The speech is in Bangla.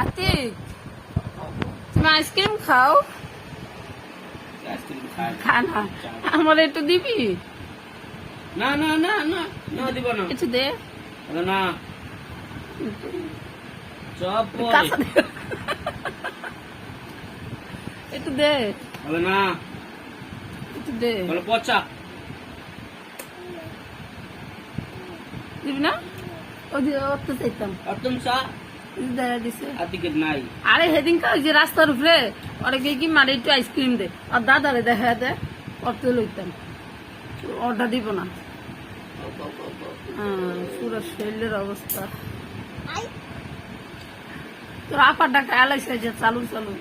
আতিক তুমি আইসক্রিম খাও আইসক্রিম খাই খা না আমার একটু দিবি না না না না না দিব না একটু দে বলো না সব পরে কাঁচা দে একটু দে বলো না একটু দে বলো পচা দিবি না ওদিকে অত চাইতাম আর তুমি চা দেখা দিছে আতিকে নাই আরে সেদিন ওই যে রাস্তার উপরে ওরে গিয়ে কি মারে একটু আইসক্রিম দে আর দাদারে দেখা দে অত লইতাম অর্ডার দিব না পুরো শরীরের অবস্থা তোর আপার ডাকা এলাইছে যে চালু চালু